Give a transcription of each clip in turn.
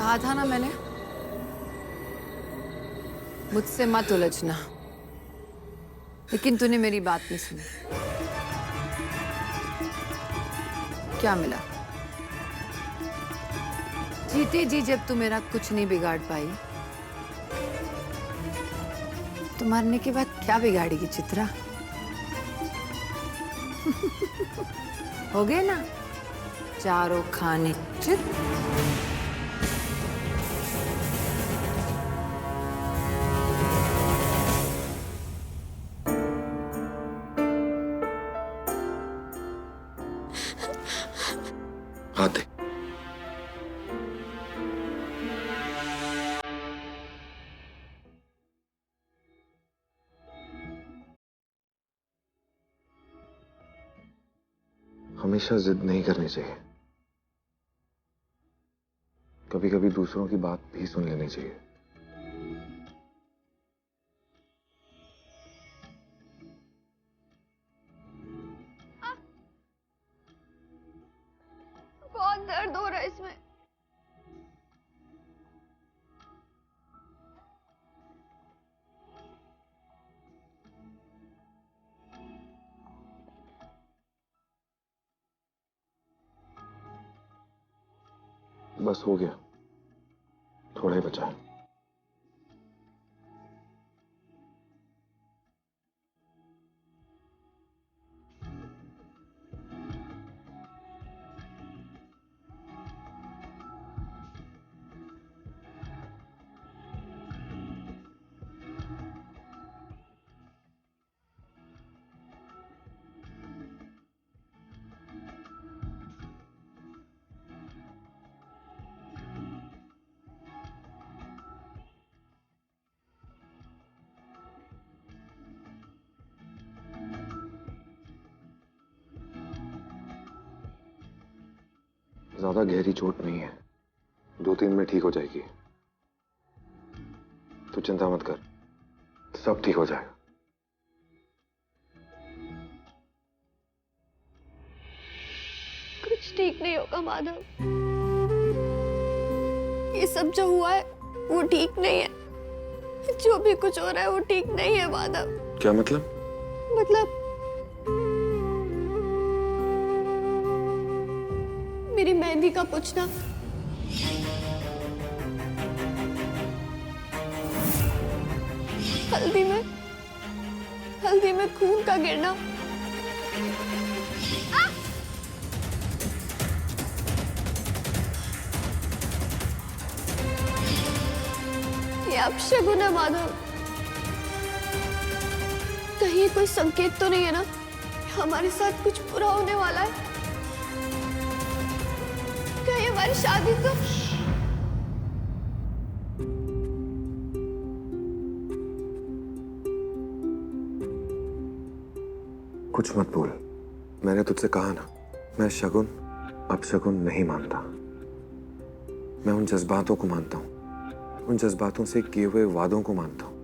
कहा था ना मैंने, मुझसे मत उलझना, लेकिन तूने मेरी बात नहीं सुनी। क्या मिला? जीते जी जब तू मेरा कुछ नहीं बिगाड़ पाई, तो मरने के बाद क्या बिगाड़ेगी चित्रा? हो गए ना चारों खाने चित। हाथ दे। हमेशा जिद नहीं करनी चाहिए, कभी कभी दूसरों की बात भी सुन लेनी चाहिए। बहुत दर्द हो रहा है इसमें। बस हो गया, थोड़ा ही बचा है। ज्यादा गहरी चोट नहीं है, 2-3 में ठीक हो जाएगी। तू चिंता मत कर, सब ठीक हो जाएगा। कुछ ठीक नहीं होगा माधव, ये सब जो हुआ है वो ठीक नहीं है। जो भी कुछ हो रहा है वो ठीक नहीं है माधव। क्या मतलब? मतलब मेरी मेहंदी का पूछना, हल्दी में खून का गिरना, ये अपशगुन है माधव। कहीं कोई संकेत तो नहीं है ना हमारे साथ कुछ बुरा होने वाला है? कहीं हमारी शादी तो कुछ मत बोल, मैंने तुझसे कहा ना, मैं शगुन अपशगुन नहीं मानता। मैं उन जज्बातों को मानता हूं, उन जज्बातों से किए हुए वादों को मानता हूं।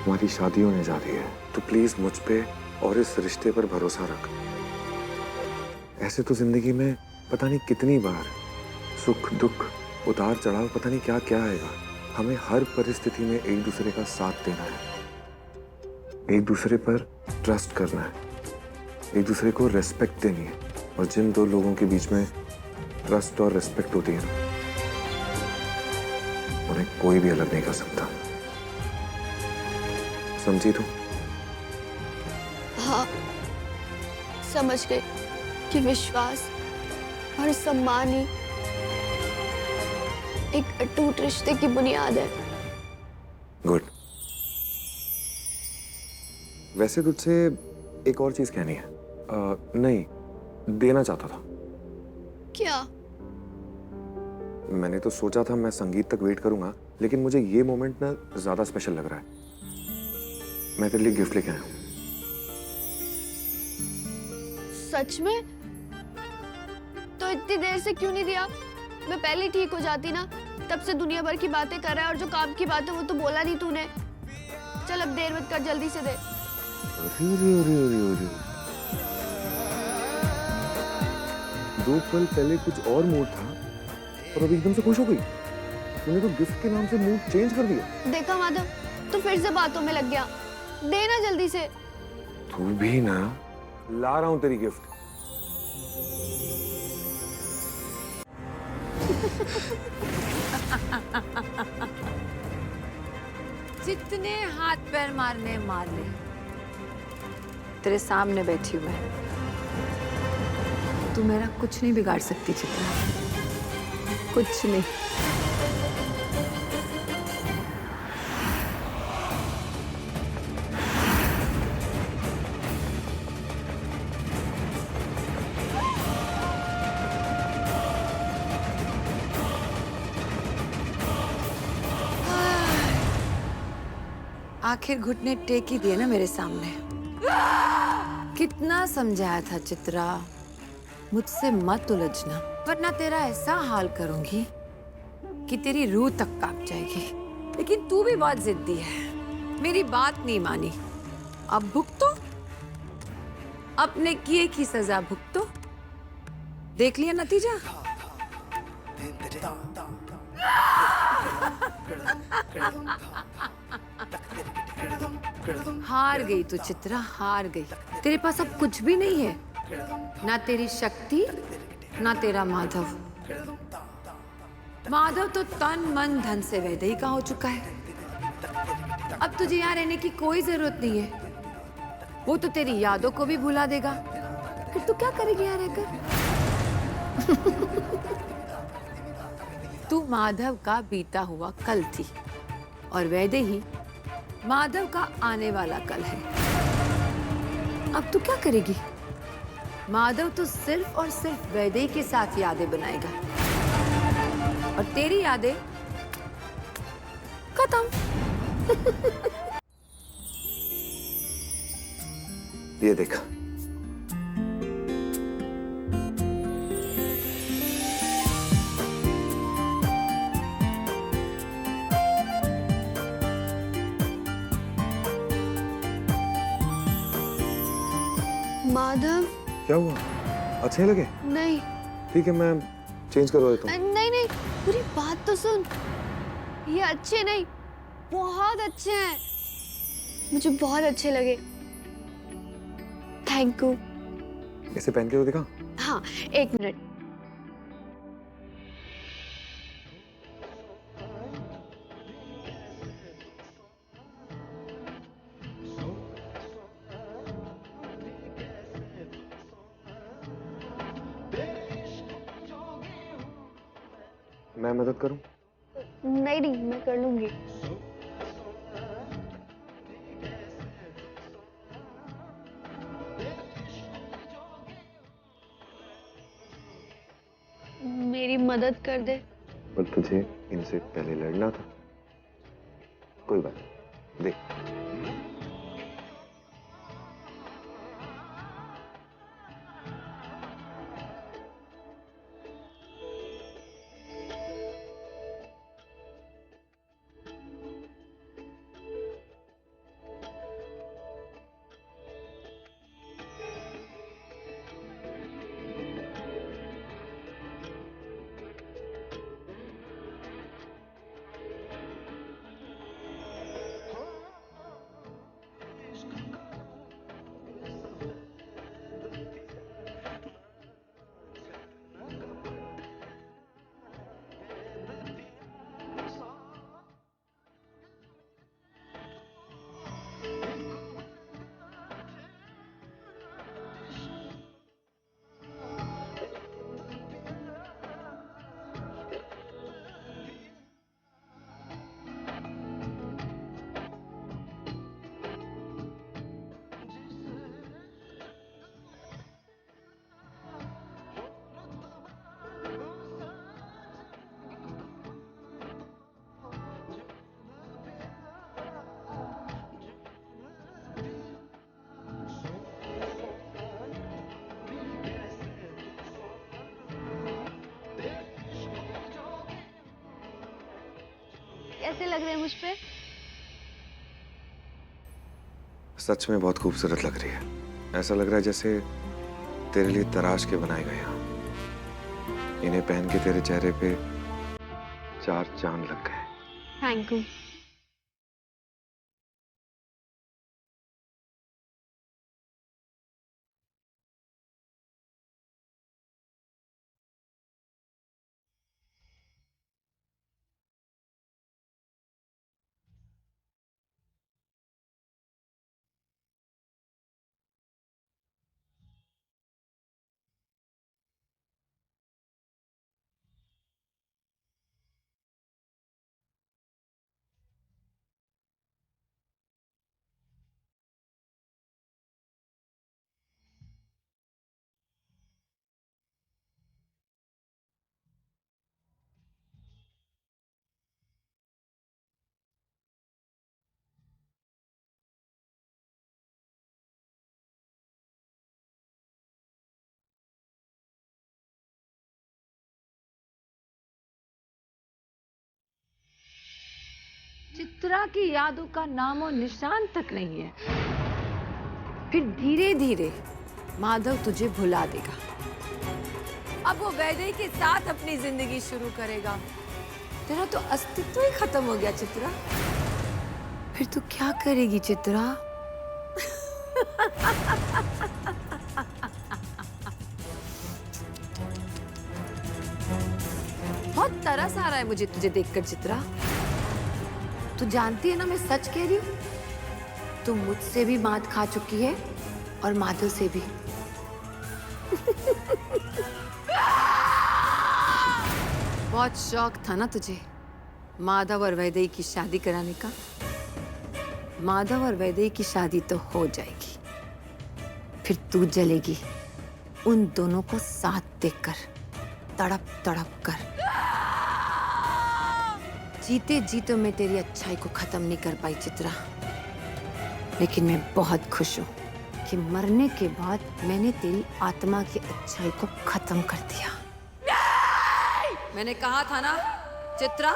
हमारी शादी होने जा रही है, तो प्लीज मुझ पे और इस रिश्ते पर भरोसा रख। ऐसे तो जिंदगी में पता नहीं कितनी बार सुख दुख उतार चढ़ाव पता नहीं क्या क्या आएगा। हमें हर परिस्थिति में एक दूसरे का साथ देना है, एक दूसरे पर ट्रस्ट करना है, एक दूसरे को रेस्पेक्ट देनी है। और जिन दो लोगों के बीच में ट्रस्ट और रेस्पेक्ट होती है ना, उन्हें कोई भी अलग नहीं कर सकता। समझी तू? हाँ, समझ गई कि विश्वास और सम्मान ही एक अटूट रिश्ते की बुनियाद है। गुड। वैसे तुझसे एक और चीज कहनी है। नहीं, देना चाहता था। क्या? मैंने तो सोचा था मैं संगीत तक वेट करूंगा, लेकिन मुझे ये मोमेंट ना ज्यादा स्पेशल लग रहा है। मैं तेरे लिए गिफ्ट लेके आया हूं। सच में? तो इतनी देर से क्यों नहीं दिया? मैं पहले ठीक हो जाती ना। तब से दुनिया भर की बातें कर रहा है और जो काम की बात है वो तो बोला नहीं तूने। चल अब देर मत कर, जल्दी से दे। अरे अरे अरे अरे अरे, 2 पल पहले कुछ और मूड था और अभी एकदम से खुश हो गई। तूने तो गिफ्ट के नाम से मूड चेंज कर दिया। देखा माधव, तू फिर से बातों में लग गया। देना जल्दी से। तू भी ना। ला रहा हूं तेरी गिफ्ट। जितने हाथ पैर मारने मार ले, तेरे सामने बैठी हुई है। तू मेरा कुछ नहीं बिगाड़ सकती चित्रा, कुछ नहीं। आखिर घुटने टेक ही दिए ना मेरे सामने। कितना समझाया था चित्रा, मुझसे मत उलझना, वरना तेरा ऐसा हाल करूंगी कि तेरी रूह तक कांप जाएगी। लेकिन तू भी बहुत जिद्दी है, मेरी बात नहीं मानी। अब भुगतो, अपने किए की सजा भुगतो। देख लिया नतीजा। हार गई तू चित्रा, हार गई। तेरे पास अब कुछ भी नहीं है, ना तेरी शक्ति, ना तेरा माधव। माधव तो तन मन धन से वैदेही का हो चुका है। अब तुझे यहाँ रहने की कोई जरूरत नहीं है। वो तो तेरी यादों को भी भुला देगा। फिर तू क्या करेगी यहाँ रहकर? तू माधव का बीता हुआ कल थी और वैदेही माधव का आने वाला कल है। अब तू क्या करेगी? माधव तो सिर्फ और सिर्फ वैदेही के साथ यादें बनाएगा और तेरी यादें खत्म। ये देखा, माधव, क्या हुआ? अच्छे लगे? नहीं ठीक है, मैं चेंज करवा देता हूँ। नहीं नहीं, पूरी बात तो सुन। ये अच्छे नहीं, बहुत अच्छे हैं। मुझे बहुत अच्छे लगे। Thank you. इसे पहन के तो दिखा। हाँ, एक मिनट। मैं मदद करूं? नहीं नहीं, मैं कर लूंगी। मेरी मदद कर दे। पर तुझे इनसे पहले लड़ना था। कोई बात नहीं, देख। कैसे लग रहे हैं मुझ पे? सच में बहुत खूबसूरत लग रही है। ऐसा लग रहा है जैसे तेरे लिए तराश के बनाए गए हैं। इन्हें पहन के तेरे चेहरे पे 4 चांद लग गए। Thank you. चित्रा की यादों का नामो निशान तक नहीं है। फिर धीरे धीरे माधव तुझे भुला देगा। अब वो वैदेही के साथ अपनी जिंदगी शुरू करेगा। तेरा तो अस्तित्व ही खत्म हो गया चित्रा। फिर तू क्या करेगी चित्रा? बहुत तरस आ रहा है मुझे तुझे देखकर चित्रा। तू जानती है ना मैं सच कह रही हूँ। तू मुझसे भी मात खा चुकी है और माधव से भी। बहुत शौक था ना तुझे माधव और वैदेही की शादी कराने का। माधव और वैदेही की शादी तो हो जाएगी, फिर तू जलेगी उन दोनों को साथ देखकर, तड़प तड़प कर। जीते जी तो मैं तेरी अच्छाई को खत्म नहीं कर पाई चित्रा, लेकिन मैं बहुत खुश हूँ कि मरने के बाद मैंने तेरी आत्मा की अच्छाई को खत्म कर दिया। मैंने कहा था ना चित्रा,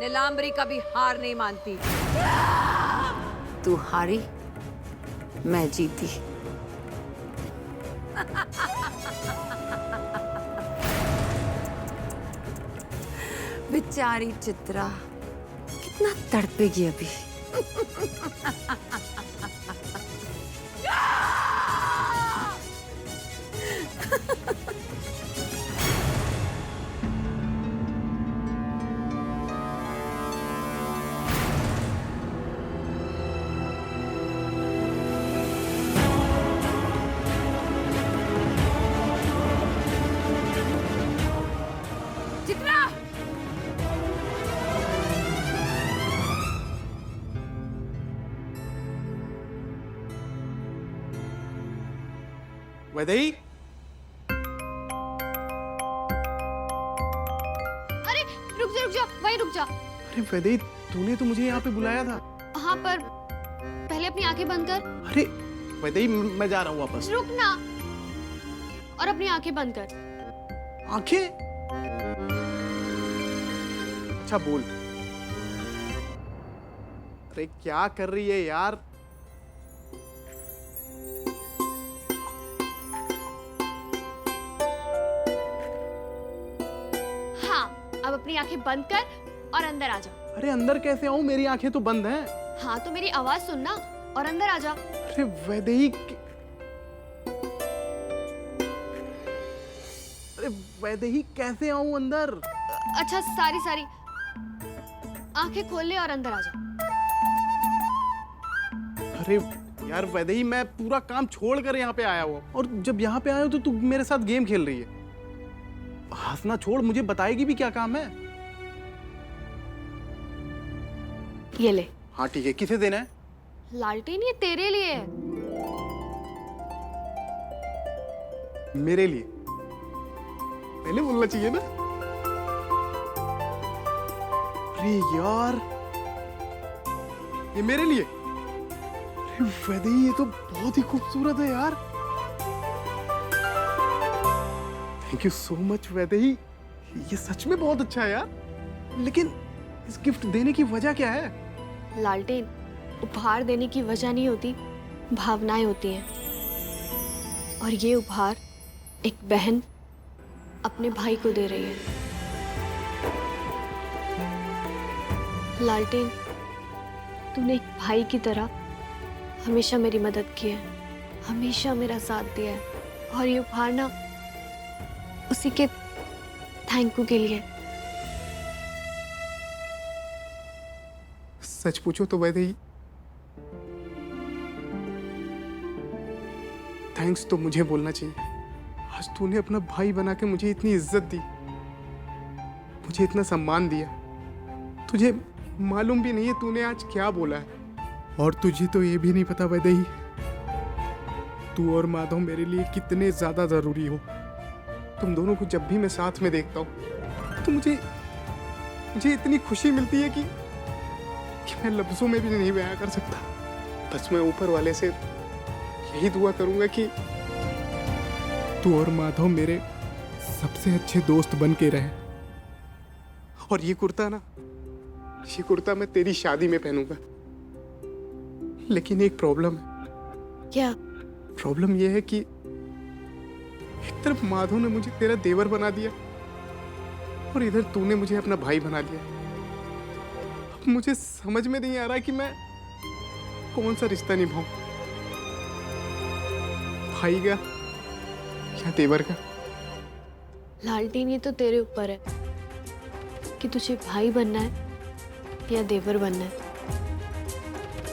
नीलांबरी कभी हार नहीं मानती। तू हारी, मैं जीती। बेचारी चित्रा कितना तड़पेगी अभी। चित्रा! वैदेही, अरे रुक जा वहीं रुक जा। अरे वैदेही, तूने तो मुझे यहाँ पे बुलाया था। हाँ पर पहले अपनी आंखें बंद कर। अरे वैदेही, मैं जा रहा हूँ वापस। रुक ना, और अपनी आंखें बंद कर। आंखें? अच्छा बोल। अरे क्या कर रही है यार? हाँ, अब अपनी आंखें बंद कर और अंदर आ जा। अरे अंदर कैसे आऊं? मेरी आंखें तो बंद हैं। हाँ तो मेरी आवाज सुनना और अंदर आ जा। अरे वैदेही, अरे वैदेही, कैसे आऊं अंदर? अच्छा सारी आंखें खोल ले और अंदर आ जा। अरे यार वैदेही, मैं पूरा काम छोड़ कर यहाँ पे आया हुआ, और जब यहाँ पे आया हूं तो तू मेरे साथ गेम खेल रही है। हंसना छोड़, मुझे बताएगी भी क्या काम है? ये ले। हाँ ठीक है, किसे देना है? लालटेन ये तेरे लिए है। मेरे लिए? पहले बोलना चाहिए ना। अरे यार, ये मेरे लिए? अरे वैदेही, ये तो बहुत ही खूबसूरत है यार। Thank you so much Vaidehi, ये सच में बहुत अच्छा है यार। लेकिन इस गिफ्ट देने की वजह क्या है? लालटेन, उपहार देने की वजह नहीं होती, भावनाएं होती हैं। और ये उपहार एक बहन अपने भाई को दे रही है। लालटेन, तूने एक भाई की तरह हमेशा मेरी मदद की है, हमेशा मेरा साथ दिया है, और ये उपहार ना उसी के थैंक यू के लिए। सच पूछो तो वैदेही, थैंक्स तो मुझे बोलना चाहिए। आज तूने अपना भाई बना के मुझे इतनी इज्जत दी, मुझे इतना सम्मान दिया। तुझे मालूम भी नहीं है तूने आज क्या बोला है। और तुझे तो ये भी नहीं पता वैदेही, तू और माधव मेरे लिए कितने ज्यादा जरूरी हो। तुम दोनों को जब भी मैं साथ में देखता हूँ तो मुझे इतनी खुशी मिलती है कि मैं लफ्जों में भी नहीं बयां कर सकता। बस मैं ऊपर वाले से यही दुआ करूंगा कि तू और माधव मेरे सबसे अच्छे दोस्त बन के रहे। और ये कुर्ता ना, ये कुर्ता मैं तेरी शादी में पहनूंगा। लेकिन एक प्रॉब्लम है। क्या? प्रॉब्लम ये है कि एक तरफ माधव ने मुझे तेरा देवर बना दिया और इधर तूने मुझे अपना भाई बना लिया। अब मुझे समझ में नहीं आ रहा कि मैं कौन सा रिश्ता निभाऊं, भाई का या देवर का। लालटेन, ये तो तेरे ऊपर है कि तुझे भाई बनना है या देवर बनना है।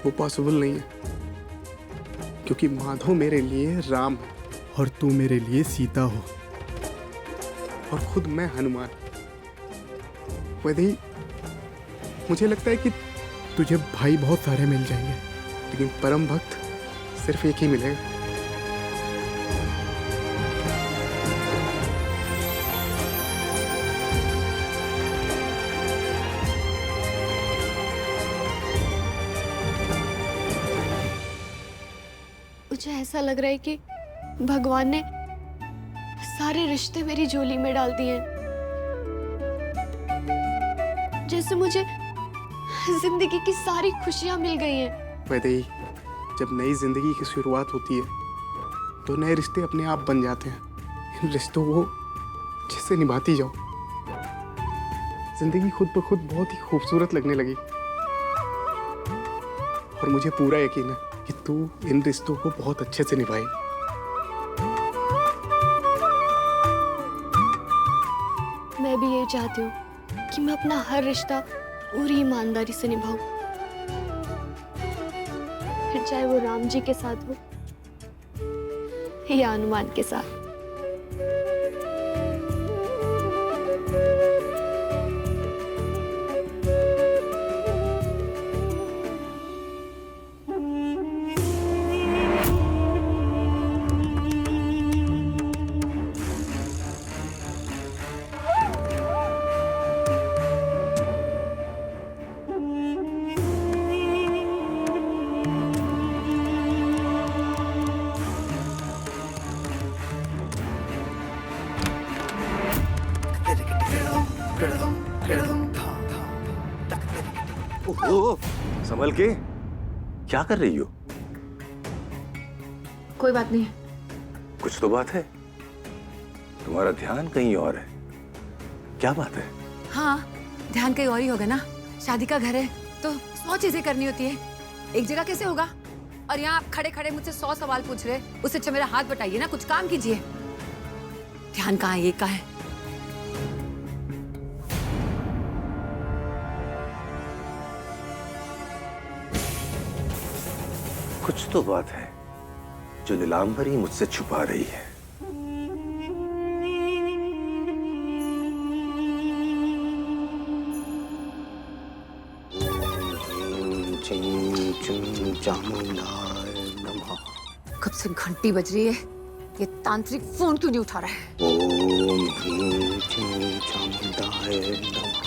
वो पॉसिबल नहीं है, क्योंकि माधव मेरे लिए राम है और तू मेरे लिए सीता हो, और खुद मैं हनुमान। वैदेही, मुझे लगता है कि तुझे भाई बहुत सारे मिल जाएंगे, लेकिन परम भक्त सिर्फ एक ही मिलेगा। मुझे ऐसा लग रहा है कि भगवान ने सारे रिश्ते मेरी झोली में डाल दिए हैं, जैसे मुझे जिंदगी की सारी खुशियां मिल गई हैं। वैदेही, जब नई जिंदगी की शुरुआत होती है तो नए रिश्ते अपने आप बन जाते हैं। इन रिश्तों को जैसे निभाती जाओ, जिंदगी खुद ब खुद बहुत ही खूबसूरत लगने लगी। और मुझे पूरा यकीन है कि तू इन रिश्तों को बहुत अच्छे से निभाएगी। मैं भी यही चाहती हूँ कि मैं अपना हर रिश्ता पूरी ईमानदारी से निभाऊं, फिर चाहे वो राम जी के साथ हो या हनुमान के साथ। ओह, संभल के, क्या कर रही हो? कोई बात नहीं है। कुछ तो बात है, तुम्हारा ध्यान कहीं और है। क्या बात है? हाँ, ध्यान कहीं और ही होगा ना। शादी का घर है तो 100 चीजें करनी होती है, एक जगह कैसे होगा? और यहाँ आप खड़े खड़े मुझसे 100 सवाल पूछ रहे, उससे अच्छा मेरा हाथ बटाइए ना, कुछ काम कीजिए। ध्यान कहाँ है, ये कहाँ है? कुछ तो बात है जो नीलांबरी मुझसे छुपा रही है। कब से घंटी बज रही है, ये तांत्रिक फोन क्यों नहीं उठा रहा है? ओम ह्रीं क्लीं चामुंडाय नमः।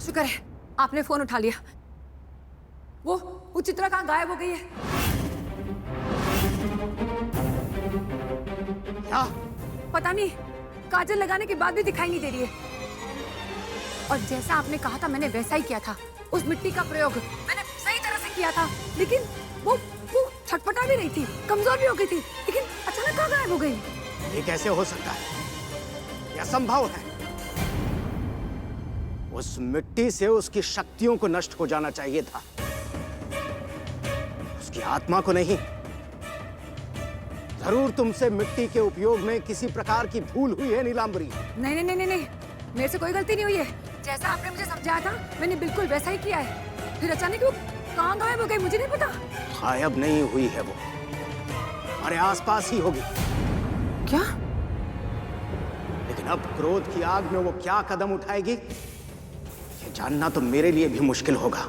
शुक्र है आपने फोन उठा लिया। वो चित्रा कहाँ गायब हो गई है? क्या? पता नहीं, काजल लगाने के बाद भी दिखाई नहीं दे रही है। और जैसा आपने कहा था मैंने वैसा ही किया था। उस मिट्टी का प्रयोग मैंने सही तरह से किया था, लेकिन वो छटपटा भी रही थी, कमजोर भी हो गई थी, लेकिन अचानक कहाँ गायब हो गई? ये कैसे हो सकता है? यह असंभव है। उस मिट्टी से उसकी शक्तियों को नष्ट हो जाना चाहिए था, उसकी आत्मा को नहीं। जरूर तुमसे मिट्टी के उपयोग में किसी प्रकार की भूल हुई है नीलांबरी। नहीं नहीं नहीं नहीं नहीं, मेरे से कोई गलती नहीं हुई है। जैसा आपने मुझे समझाया था मैंने बिल्कुल वैसा ही किया है। फिर अचानक वो कहाँ गायब हो गई मुझे नहीं पता। गायब नहीं हुई है वो, हमारे आसपास ही होगी। क्या? लेकिन अब क्रोध की आग में वो क्या कदम उठाएगी, ये जानना तो मेरे लिए भी मुश्किल होगा।